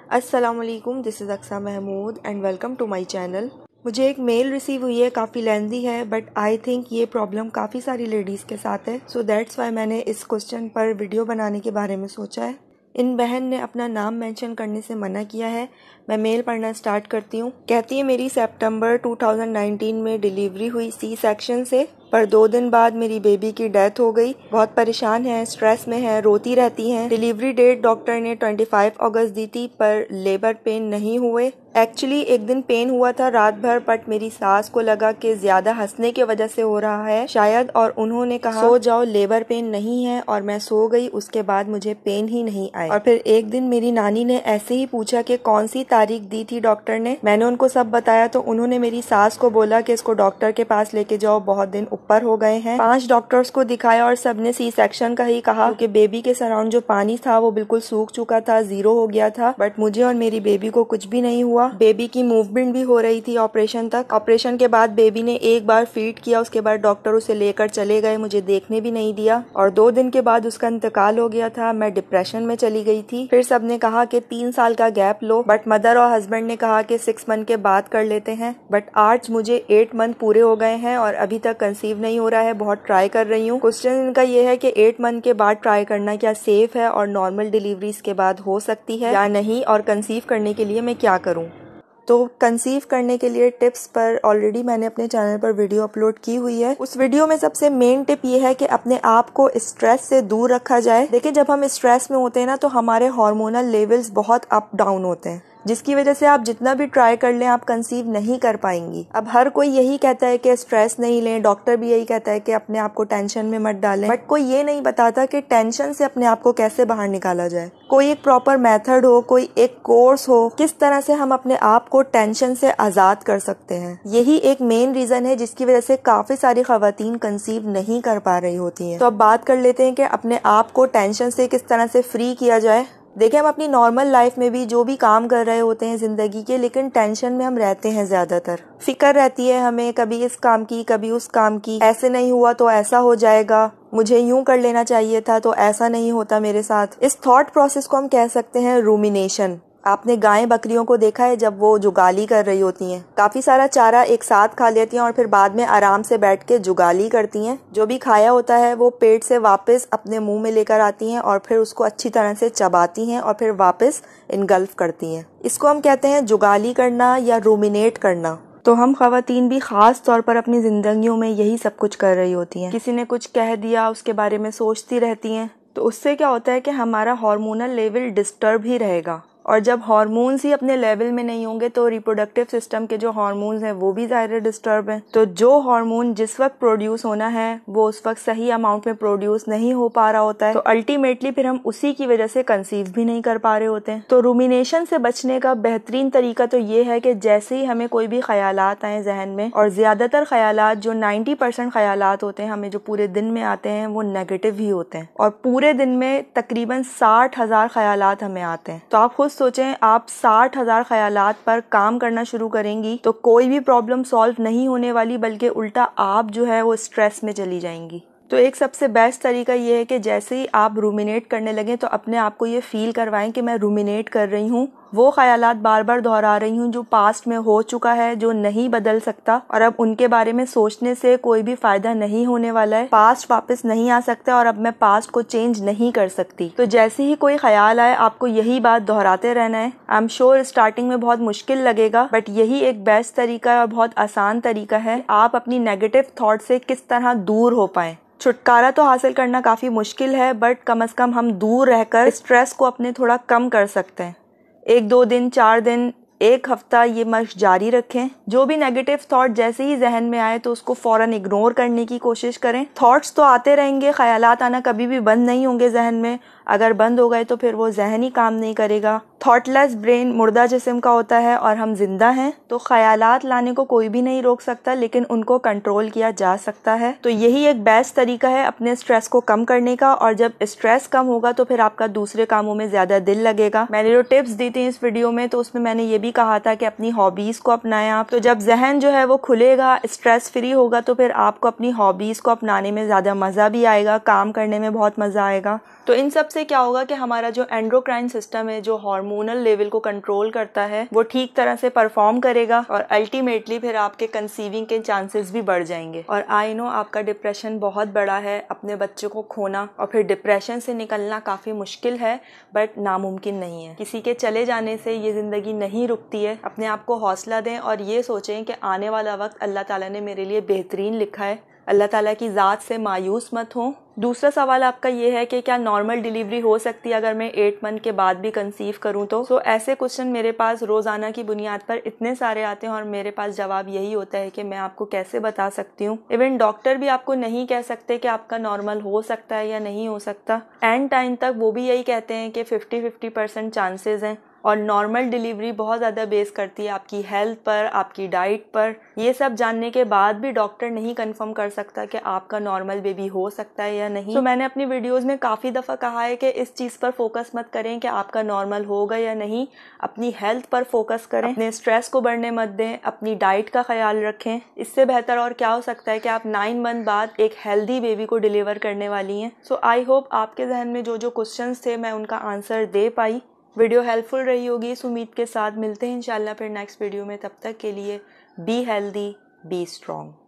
अस्सलामुअलैकुम, this is Aqsa Mahmood and welcome to my channel. मुझे एक मेल रिसीव हुई है, काफ़ी लेंदी है बट आई थिंक ये प्रॉब्लम काफ़ी सारी लेडीज़ के साथ है। सो दैट्स वाई मैंने इस क्वेश्चन पर वीडियो बनाने के बारे में सोचा है। इन बहन ने अपना नाम मेंशन करने से मना किया है। मैं मेल पढ़ना स्टार्ट करती हूँ। कहती है मेरी सितंबर 2019 में डिलीवरी हुई सी सेक्शन से, पर 2 दिन बाद मेरी बेबी की डेथ हो गई। बहुत परेशान है, स्ट्रेस में है, रोती रहती हैं। डिलीवरी डेट डॉक्टर ने 25 अगस्त दी थी, पर लेबर पेन नहीं हुए। एक्चुअली एक दिन पेन हुआ था रात भर, बट मेरी सास को लगा कि ज्यादा हंसने की वजह से हो रहा है शायद, और उन्होंने कहा सो जाओ, लेबर पेन नहीं है, और मैं सो गई। उसके बाद मुझे पेन ही नहीं आई। और फिर एक दिन मेरी नानी ने ऐसे ही पूछा कि कौन सी तारीख दी थी डॉक्टर ने। मैंने उनको सब बताया तो उन्होंने मेरी सास को बोला कि इसको डॉक्टर के पास लेके जाओ, बहुत दिन ऊपर हो गए हैं। 5 डॉक्टर्स को दिखाया और सबने सी सेक्शन का ही कहा, क्योंकि बेबी के सराउंड जो पानी था वो बिल्कुल सूख चुका था, 0 हो गया था। बट मुझे और मेरी बेबी को कुछ भी नहीं हुआ। बेबी की मूवमेंट भी हो रही थी ऑपरेशन तक। ऑपरेशन के बाद बेबी ने एक बार फीड किया, उसके बाद डॉक्टर उसे लेकर चले गए, मुझे देखने भी नहीं दिया। और 2 दिन के बाद उसका इंतकाल हो गया था। मैं डिप्रेशन में चली गई थी। फिर सबने कहा कि 3 साल का गैप लो, बट मदर और हस्बैंड ने कहा कि 6 मंथ के बाद कर लेते हैं। बट आज मुझे 8 मंथ पूरे हो गए हैं और अभी तक कंसीव नहीं हो रहा है। बहुत ट्राई कर रही हूँ। क्वेश्चन इनका ये है कि 8 मंथ के बाद ट्राई करना क्या सेफ है और नॉर्मल डिलीवरी इसके बाद हो सकती है या नहीं, और कंसीव करने के लिए मैं क्या करूँ। तो कंसीव करने के लिए टिप्स पर ऑलरेडी मैंने अपने चैनल पर वीडियो अपलोड की हुई है। उस वीडियो में सबसे मेन टिप ये है कि अपने आप को स्ट्रेस से दूर रखा जाए। देखिए, जब हम स्ट्रेस में होते हैं ना, तो हमारे हार्मोनल लेवल्स बहुत अप डाउन होते हैं, जिसकी वजह से आप जितना भी ट्राई कर लें आप कंसीव नहीं कर पाएंगी। अब हर कोई यही कहता है कि स्ट्रेस नहीं लें, डॉक्टर भी यही कहता है कि अपने आप को टेंशन में मत डालें, बट कोई ये नहीं बताता कि टेंशन से अपने आप को कैसे बाहर निकाला जाए। कोई एक प्रॉपर मेथड हो, कोई एक कोर्स हो, किस तरह से हम अपने आप को टेंशन से आजाद कर सकते हैं। यही एक मेन रीजन है जिसकी वजह से काफी सारी खवातीन कंसीव नहीं कर पा रही होती हैं। तो अब बात कर लेते हैं कि अपने आप को टेंशन से किस तरह से फ्री किया जाए। देखिए, हम अपनी नॉर्मल लाइफ में भी जो भी काम कर रहे होते हैं जिंदगी के, लेकिन टेंशन में हम रहते हैं ज्यादातर। फिक्र रहती है हमें, कभी इस काम की, कभी उस काम की। ऐसे नहीं हुआ तो ऐसा हो जाएगा, मुझे यूं कर लेना चाहिए था तो ऐसा नहीं होता मेरे साथ। इस थॉट प्रोसेस को हम कह सकते हैं रूमिनेशन। आपने गायें बकरियों को देखा है, जब वो जुगाली कर रही होती हैं, काफी सारा चारा एक साथ खा लेती हैं और फिर बाद में आराम से बैठ के जुगाली करती हैं। जो भी खाया होता है वो पेट से वापस अपने मुंह में लेकर आती हैं और फिर उसको अच्छी तरह से चबाती हैं और फिर वापस इनगल्फ करती हैं। इसको हम कहते हैं जुगाली करना या रूमिनेट करना। तो हम खवातीन भी खास तौर पर अपनी जिंदगियों में यही सब कुछ कर रही होती हैं। किसी ने कुछ कह दिया, उसके बारे में सोचती रहती हैं। तो उससे क्या होता है कि हमारा हार्मोनल लेवल डिस्टर्ब ही रहेगा, और जब हार्मोन्स ही अपने लेवल में नहीं होंगे तो रिप्रोडक्टिव सिस्टम के जो हार्मोन्स हैं वो भी ज़ाहिर डिस्टर्ब हैं। तो जो हार्मोन जिस वक्त प्रोड्यूस होना है वो उस वक्त सही अमाउंट में प्रोड्यूस नहीं हो पा रहा होता है, तो अल्टीमेटली फिर हम उसी की वजह से कंसीव भी नहीं कर पा रहे होते हैं। तो रूमिनेशन से बचने का बेहतरीन तरीका तो ये है कि जैसे ही हमें कोई भी ख्यालात आए जहन में, और ज्यादातर ख्यालात जो 90% ख्यालात होते हैं हमें जो पूरे दिन में आते हैं वो नेगेटिव ही होते हैं, और पूरे दिन में तकरीबन 60,000 ख्यालात हमें आते हैं। तो आप खुद सोचें, आप 60,000 ख्यालात पर काम करना शुरू करेंगी तो कोई भी प्रॉब्लम सॉल्व नहीं होने वाली, बल्कि उल्टा आप जो है वो स्ट्रेस में चली जाएंगी। तो एक सबसे बेस्ट तरीका ये है कि जैसे ही आप रूमिनेट करने लगें तो अपने आप को ये फील करवाएं कि मैं रूमिनेट कर रही हूँ, वो ख्यालात बार बार दोहरा रही हूँ जो पास्ट में हो चुका है, जो नहीं बदल सकता, और अब उनके बारे में सोचने से कोई भी फायदा नहीं होने वाला है। पास्ट वापस नहीं आ सकता और अब मैं पास्ट को चेंज नहीं कर सकती। तो जैसे ही कोई ख्याल आए आपको यही बात दोहराते रहना है। आई एम श्योर स्टार्टिंग में बहुत मुश्किल लगेगा, बट यही एक बेस्ट तरीका और बहुत आसान तरीका है आप अपनी नेगेटिव थॉट से किस तरह दूर हो पाए। छुटकारा तो हासिल करना काफी मुश्किल है, बट कम से कम हम दूर रहकर स्ट्रेस को अपने थोड़ा कम कर सकते हैं। 1-2 दिन, 4 दिन, 1 हफ्ता ये मशक जारी रखें। जो भी नेगेटिव थॉट जैसे ही जहन में आए तो उसको फौरन इग्नोर करने की कोशिश करें। थॉट्स तो आते रहेंगे, ख्यालात आना कभी भी बंद नहीं होंगे जहन में। अगर बंद हो गए तो फिर वो जहन ही काम नहीं करेगा। थॉटलेस ब्रेन मुर्दा जिस्म का होता है और हम जिंदा हैं, तो ख्यालात लाने को कोई भी नहीं रोक सकता, लेकिन उनको कंट्रोल किया जा सकता है। तो यही एक बेस्ट तरीका है अपने स्ट्रेस को कम करने का, और जब स्ट्रेस कम होगा तो फिर आपका दूसरे कामों में ज्यादा दिल लगेगा। मैंने जो टिप्स दी थी इस वीडियो में, तो उसमें मैंने ये भी कहा था कि अपनी हॉबीज को अपनाएं आप। तो जब जहन जो है वो खुलेगा, स्ट्रेस फ्री होगा, तो फिर आपको अपनी हॉबीज को अपनाने में ज्यादा मजा भी आएगा, काम करने में बहुत मजा आएगा। तो इन सब से क्या होगा कि हमारा जो एंडोक्राइन सिस्टम है, जो हार्मोन हार्मोनल लेवल को कंट्रोल करता है वो ठीक तरह से परफॉर्म करेगा और अल्टीमेटली फिर आपके कंसीविंग के चांसेस भी बढ़ जाएंगे। और आई नो आपका डिप्रेशन बहुत बड़ा है, अपने बच्चे को खोना और फिर डिप्रेशन से निकलना काफ़ी मुश्किल है, बट नामुमकिन नहीं है। किसी के चले जाने से ये ज़िंदगी नहीं रुकती है। अपने आप को हौसला दें और ये सोचें कि आने वाला वक्त अल्लाह ताला ने मेरे लिए बेहतरीन लिखा है। अल्लाह ताला की ज़ात से मायूस मत हो। दूसरा सवाल आपका ये है कि क्या नॉर्मल डिलीवरी हो सकती है अगर मैं 8 मंथ के बाद भी कंसीव करूं तो ऐसे क्वेश्चन मेरे पास रोज़ाना की बुनियाद पर इतने सारे आते हैं और मेरे पास जवाब यही होता है कि मैं आपको कैसे बता सकती हूँ। इवन डॉक्टर भी आपको नहीं कह सकते कि आपका नॉर्मल हो सकता है या नहीं हो सकता। एंड टाइम तक वो भी यही कहते हैं कि 50-50% चांसेस हैं। और नॉर्मल डिलीवरी बहुत ज़्यादा बेस करती है आपकी हेल्थ पर, आपकी डाइट पर। ये सब जानने के बाद भी डॉक्टर नहीं कंफर्म कर सकता कि आपका नॉर्मल बेबी हो सकता है या नहीं। तो मैंने अपनी वीडियोस में काफ़ी दफ़ा कहा है कि इस चीज़ पर फोकस मत करें कि आपका नॉर्मल होगा या नहीं, अपनी हेल्थ पर फोकस करें, अपने स्ट्रेस को बढ़ने मत दें, अपनी डाइट का ख्याल रखें। इससे बेहतर और क्या हो सकता है कि आप 9 मंथ बाद एक हेल्दी बेबी को डिलीवर करने वाली हैं। सो आई होप आपके जहन में जो जो क्वेश्चंस थे मैं उनका आंसर दे पाई। वीडियो हेल्पफुल रही होगी इस उम्मीद के साथ। मिलते हैं इंशाल्लाह फिर नेक्स्ट वीडियो में। तब तक के लिए बी हेल्दी, बी स्ट्रॉन्ग।